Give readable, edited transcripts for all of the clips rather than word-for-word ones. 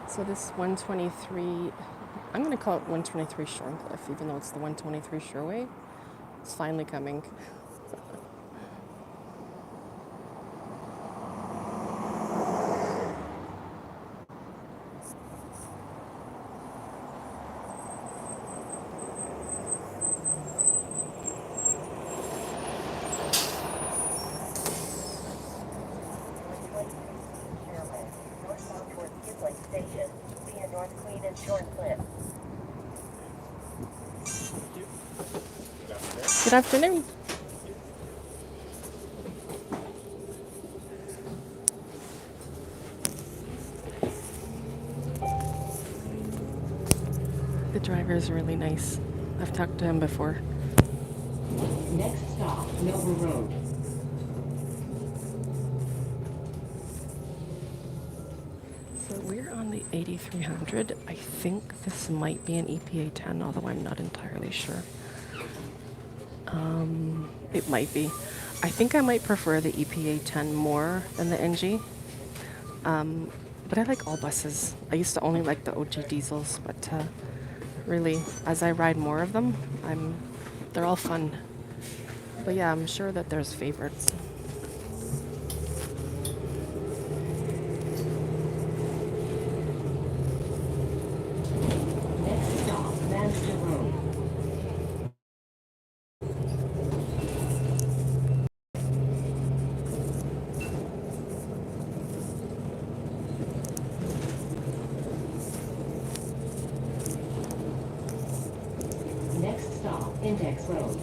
So this 123, I'm going to call it 123 Shorncliffe, even though it's the 123 Sherway. It's finally coming. Station via North Queen and Shorncliffe. Good afternoon. The driver is really nice. I've talked to him before. Next stop, Nova Road. So we're on the 8300. I think this might be an EPA 10, although I'm not entirely sure. It might be. I think I might prefer the EPA 10 more than the NG. But I like all buses. I used to only like the OG diesels, but really, as I ride more of them, they're all fun. But yeah, I'm sure that there's favorites. Next stop, Manchester Road. Next stop, Index Road.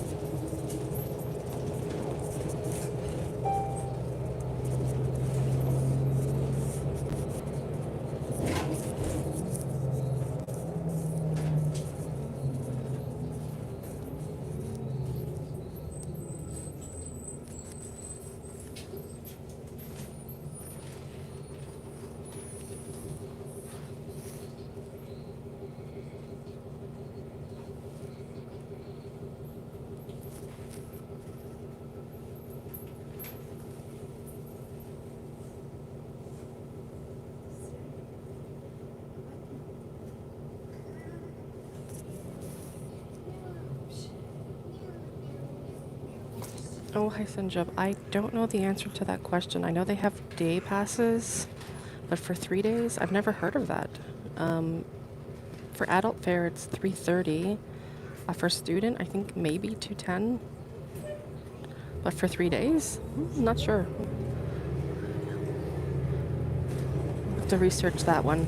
Oh, hi, Sanjab. I don't know the answer to that question. I know they have day passes, but for 3 days, I've never heard of that. For adult fare, it's 330. For student, I think maybe 210. But for 3 days, not sure. Have to research that one.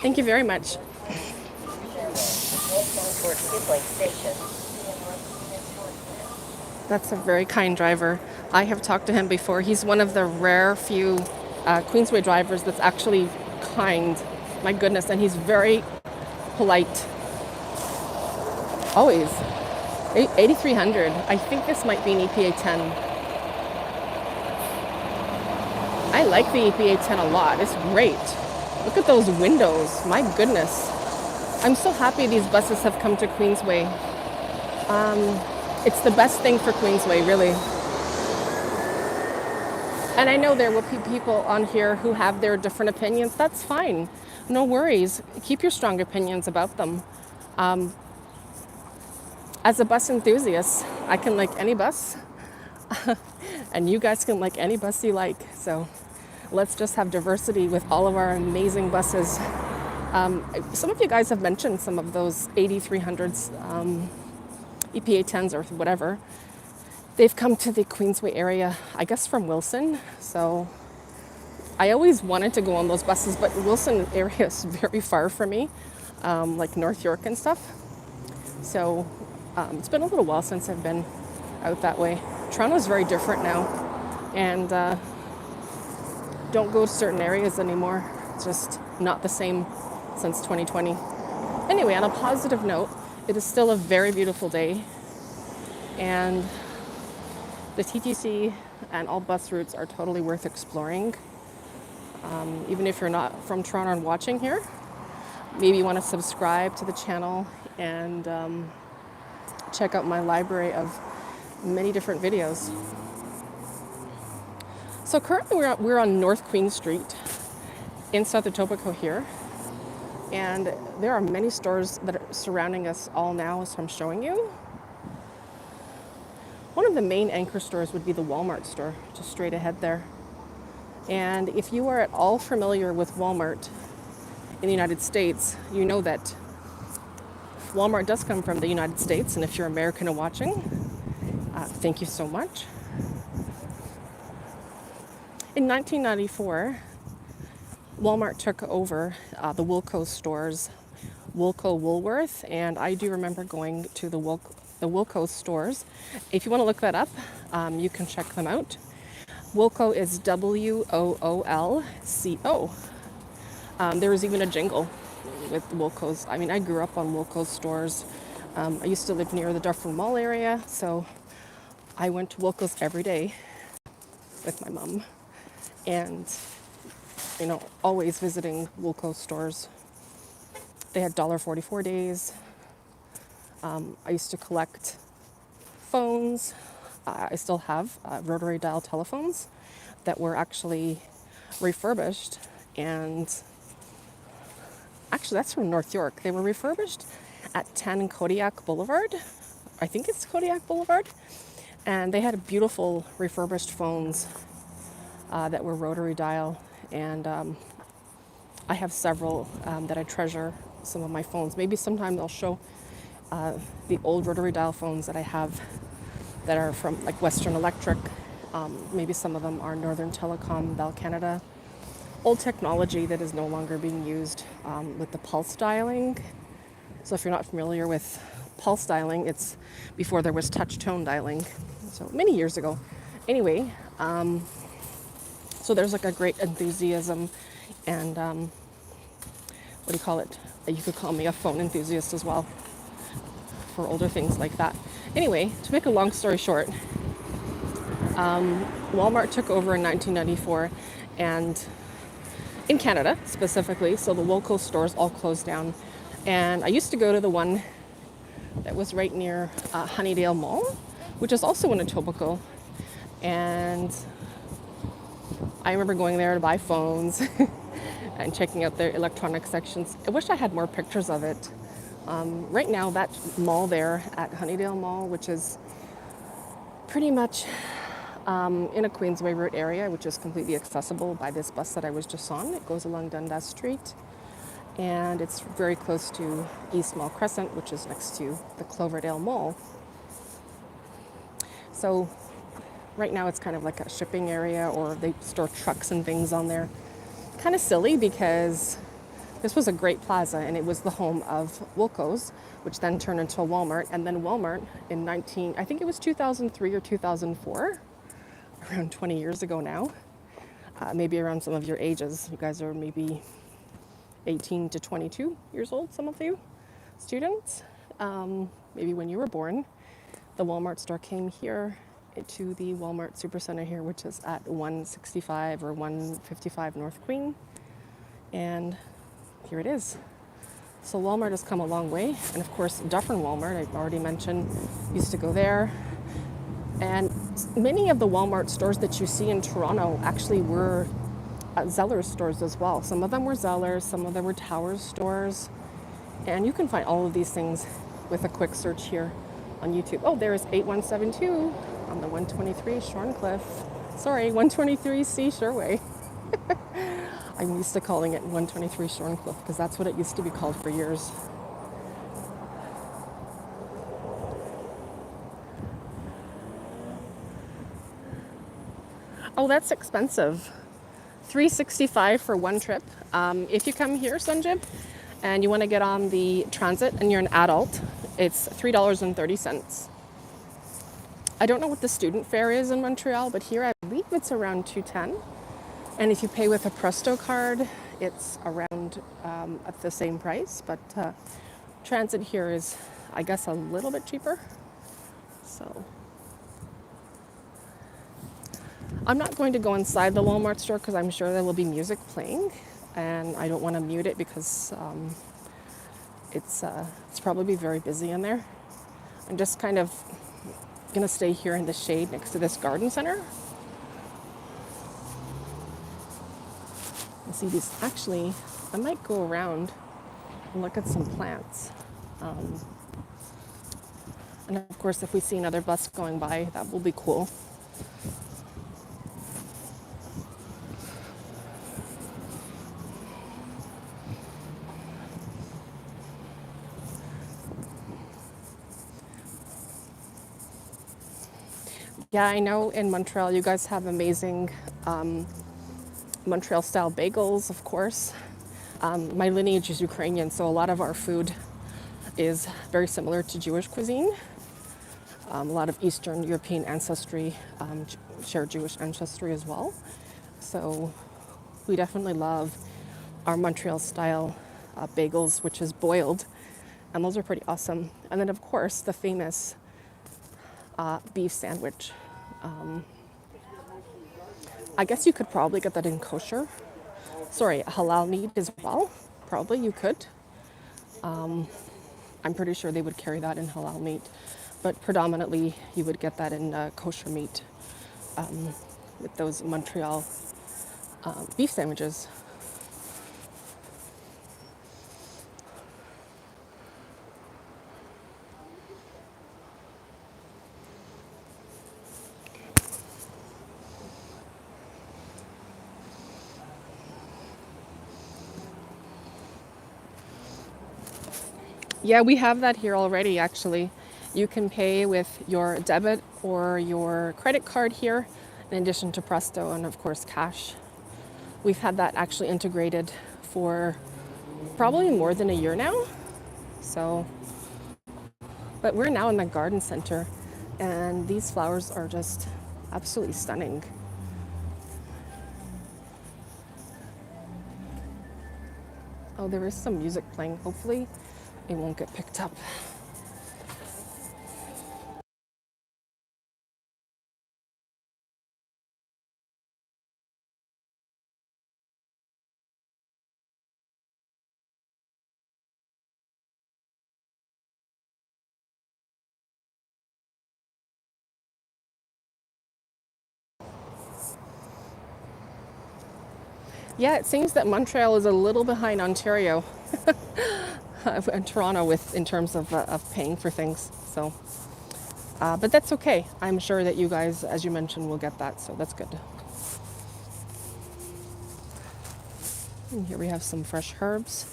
Thank you very much. That's a very kind driver. I have talked to him before. He's one of the rare few Queensway drivers that's actually kind. My goodness, and he's very polite. Always. 8300. I think this might be an EPA 10. I like the EPA 10 a lot. It's great. Look at those windows. My goodness. I'm so happy these buses have come to Queensway. It's the best thing for Queensway, really. And I know there will be people on here who have their different opinions. That's fine. No worries. Keep your strong opinions about them. As a bus enthusiast, I can like any bus. And you guys can like any bus you like. So let's just have diversity with all of our amazing buses. Some of you guys have mentioned some of those 8300s, EPA 10s or whatever. They've come to the Queensway area, I guess from Wilson. So I always wanted to go on those buses, but Wilson area is very far from me, like North York and stuff. So it's been a little while since I've been out that way. Toronto's very different now, and don't go to certain areas anymore. It's just not the same since 2020. Anyway, on a positive note, it is still a very beautiful day, and the TTC and all bus routes are totally worth exploring. Even if you're not from Toronto and watching here, maybe you want to subscribe to the channel and check out my library of many different videos. So currently we're on North Queen Street in South Etobicoke here. And there are many stores that are surrounding us all now as I'm showing you. One of the main anchor stores would be the Walmart store, just straight ahead there. And if you are at all familiar with Walmart in the United States, you know that Walmart does come from the United States. And if you're American and watching, thank you so much. In 1994, Walmart took over the Wilco stores, Wilco Woolworth, and I do remember going to the Wilco stores. If you want to look that up, you can check them out. Wilco is Woolco. There was even a jingle with Wilco's. I mean, I grew up on Wilco's stores. I used to live near the Dufferin Mall area, so I went to Wilco's every day with my mom. And always visiting Wilco stores. They had $1.44 days. I used to collect phones. I still have rotary dial telephones that were actually refurbished. And actually, that's from North York. They were refurbished at 10 Kodiak Boulevard. I think it's Kodiak Boulevard. And they had beautiful refurbished phones that were rotary dial. And I have several that I treasure, some of my phones. Maybe sometime I'll show the old rotary dial phones that I have that are from like Western Electric. Maybe some of them are Northern Telecom, Bell Canada. Old technology that is no longer being used with the pulse dialing. So if you're not familiar with pulse dialing, it's before there was touch tone dialing. So many years ago. Anyway, so there's like a great enthusiasm and what do you call it? You could call me a phone enthusiast as well for older things like that. Anyway, to make a long story short, Walmart took over in 1994 and in Canada specifically, so the local stores all closed down. And I used to go to the one that was right near Honeydale Mall, which is also in Etobicoke. And I remember going there to buy phones and checking out their electronic sections. I wish I had more pictures of it. Right now, that mall there at Honeydale Mall, which is pretty much in a Queensway Route area, which is completely accessible by this bus that I was just on. It goes along Dundas Street. And it's very close to East Mall Crescent, which is next to the Cloverdale Mall. So right now it's kind of like a shipping area, or they store trucks and things on there. Kind of silly because this was a great plaza and it was the home of Wilco's, which then turned into a Walmart. And then Walmart in I think it was 2003 or 2004, around 20 years ago now. Maybe around some of your ages. You guys are maybe 18 to 22 years old, some of you students. Maybe when you were born, the Walmart store came here to the Walmart Supercenter here, which is at 165 or 155 North Queen. And here it is. So Walmart has come a long way. And of course, Dufferin Walmart, I've already mentioned, used to go there. And many of the Walmart stores that you see in Toronto actually were Zellers stores as well. Some of them were Zellers, some of them were Towers stores. And you can find all of these things with a quick search here on YouTube. Oh, there's 8172 on the 123 Shorncliffe. Sorry, 123C Sherway. I'm used to calling it 123 Shorncliffe because that's what it used to be called for years. Oh, that's expensive. $365 for one trip. If you come here, Sanjib, and you want to get on the transit and you're an adult, it's $3.30. I don't know what the student fare is in Montreal, but here I believe it's around $2.10. And if you pay with a Presto card, it's around at the same price. But transit here is, I guess, a little bit cheaper. So I'm not going to go inside the Walmart store because I'm sure there will be music playing. And I don't want to mute it because It's probably very busy in there. I'm just kind of gonna stay here in the shade next to this garden center. You see these, actually, I might go around and look at some plants. And of course, if we see another bus going by, that will be cool. Yeah, I know in Montreal you guys have amazing Montreal style bagels, of course. My lineage is Ukrainian, so a lot of our food is very similar to Jewish cuisine. A lot of Eastern European ancestry, share Jewish ancestry as well. So we definitely love our Montreal style bagels, which is boiled, and those are pretty awesome. And then, of course, the famous beef sandwich. I guess you could probably get that in kosher. Sorry, halal meat as well. Probably you could. I'm pretty sure they would carry that in halal meat, but predominantly you would get that in kosher meat with those Montreal beef sandwiches. Yeah, we have that here already, actually. You can pay with your debit or your credit card here, in addition to Presto and, of course, cash. We've had that actually integrated for probably more than a year now. So, but we're now in the garden center, and these flowers are just absolutely stunning. Oh, there is some music playing. Hopefully, it won't get picked up. Yeah, it seems that Montreal is a little behind Ontario and Toronto with in terms of paying for things. So, but that's okay. I'm sure that you guys, as you mentioned, will get that. So that's good. And here we have some fresh herbs.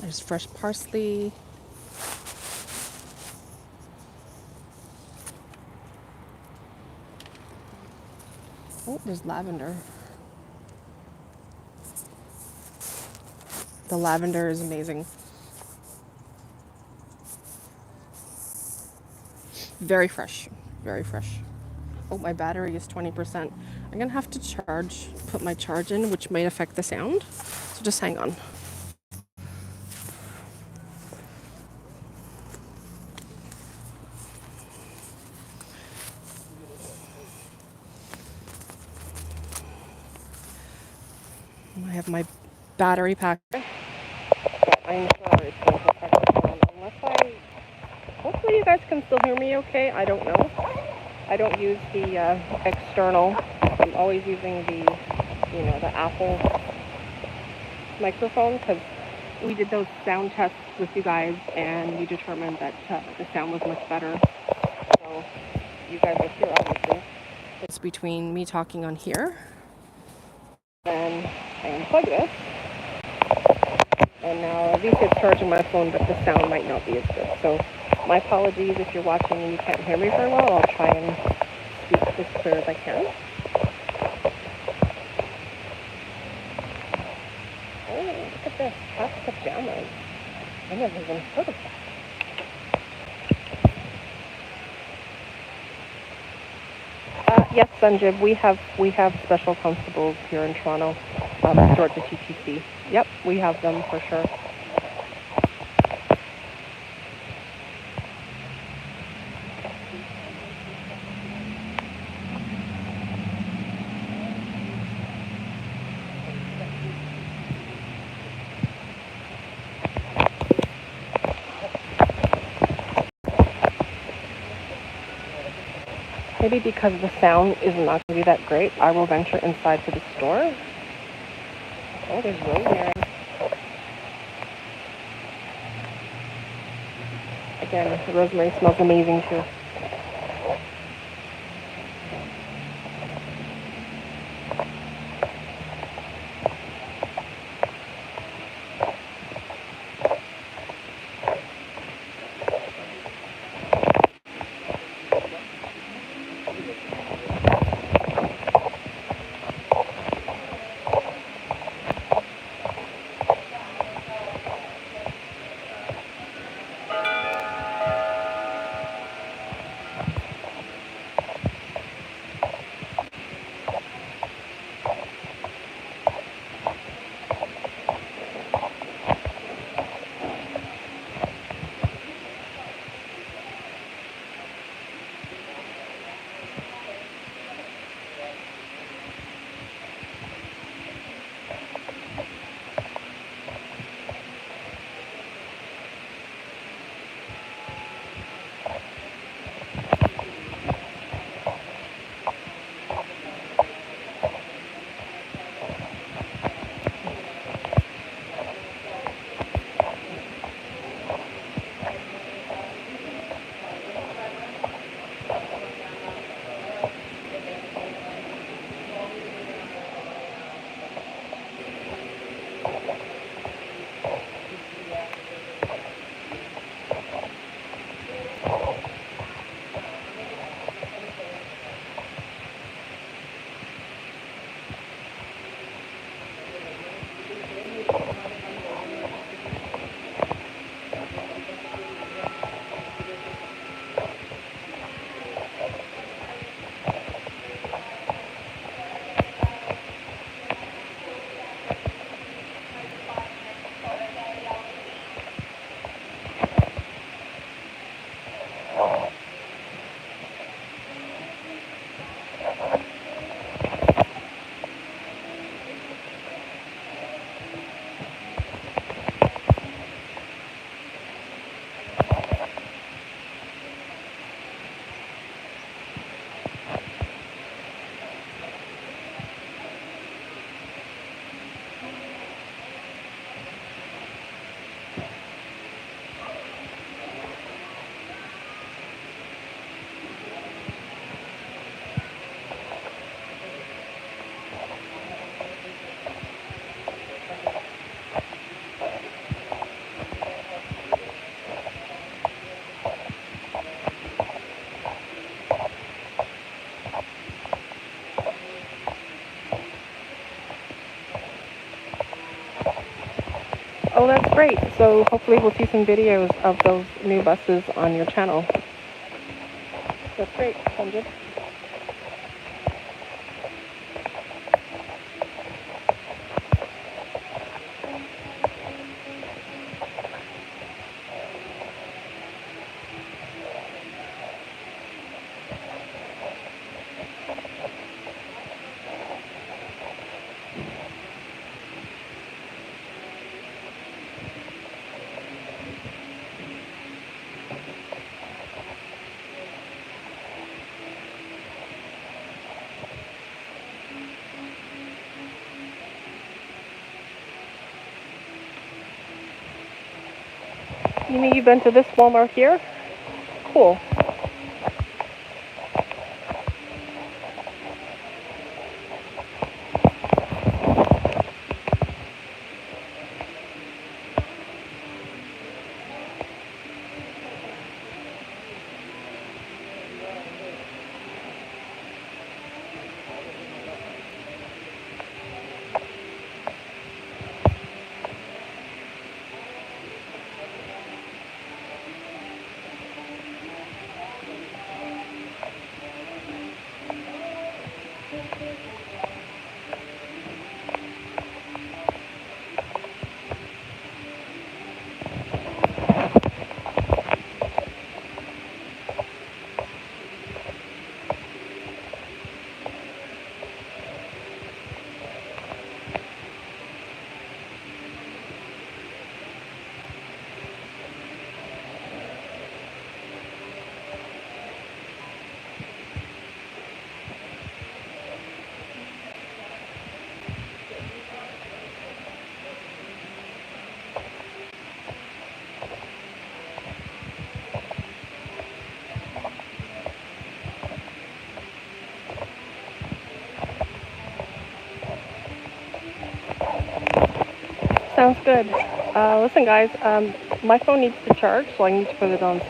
There's fresh parsley. Oh, there's lavender. The lavender is amazing. Very fresh, very fresh. Oh, my battery is 20%. I'm gonna have to put my charge in, which may affect the sound. So just hang on. I have my battery pack. I'm sure it's going to affect the sound unless hopefully you guys can still hear me okay. I don't know. I don't use the external. I'm always using the Apple microphone because we did those sound tests with you guys and we determined that the sound was much better. So you guys are here, obviously. It's between me talking on here, then I unplug this, and now at least it's charging my phone, but the sound might not be as good. So my apologies if you're watching and you can't hear me very well. I'll try and speak as clear as I can. Oh, look at this. Hot pajamas. I never even heard of that. Yes, Sanjib, we have special constables here in Toronto, stored to TTC. Yep, we have them for sure. Maybe because the sound is not going to be that great, I will venture inside to the store. Oh, there's rosemary. Again, the rosemary smells amazing too. Oh, that's great. So hopefully we'll see some videos of those new buses on your channel. That's great, Sanjit. You mean you've been to this Walmart here? Cool. Sounds good. Listen, guys, my phone needs to charge, so I need to put it on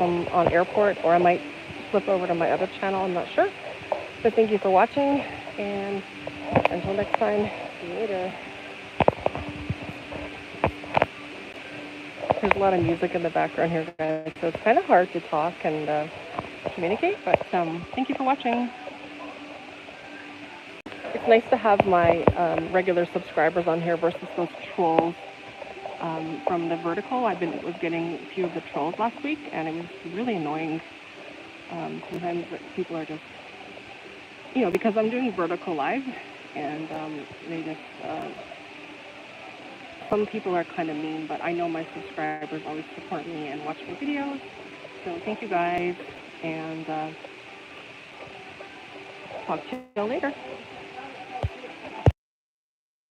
airport, or I might flip over to my other channel. I'm not sure. But thank you for watching, and until next time, see you later. There's a lot of music in the background here, guys, so it's kind of hard to talk and communicate. But thank you for watching. It's nice to have my regular subscribers on here versus those trolls from the vertical. Was getting a few of the trolls last week, and it was really annoying. Sometimes people are just, because I'm doing vertical live, and they just, some people are kind of mean, but I know my subscribers always support me and watch my videos. So thank you guys, and talk to you later.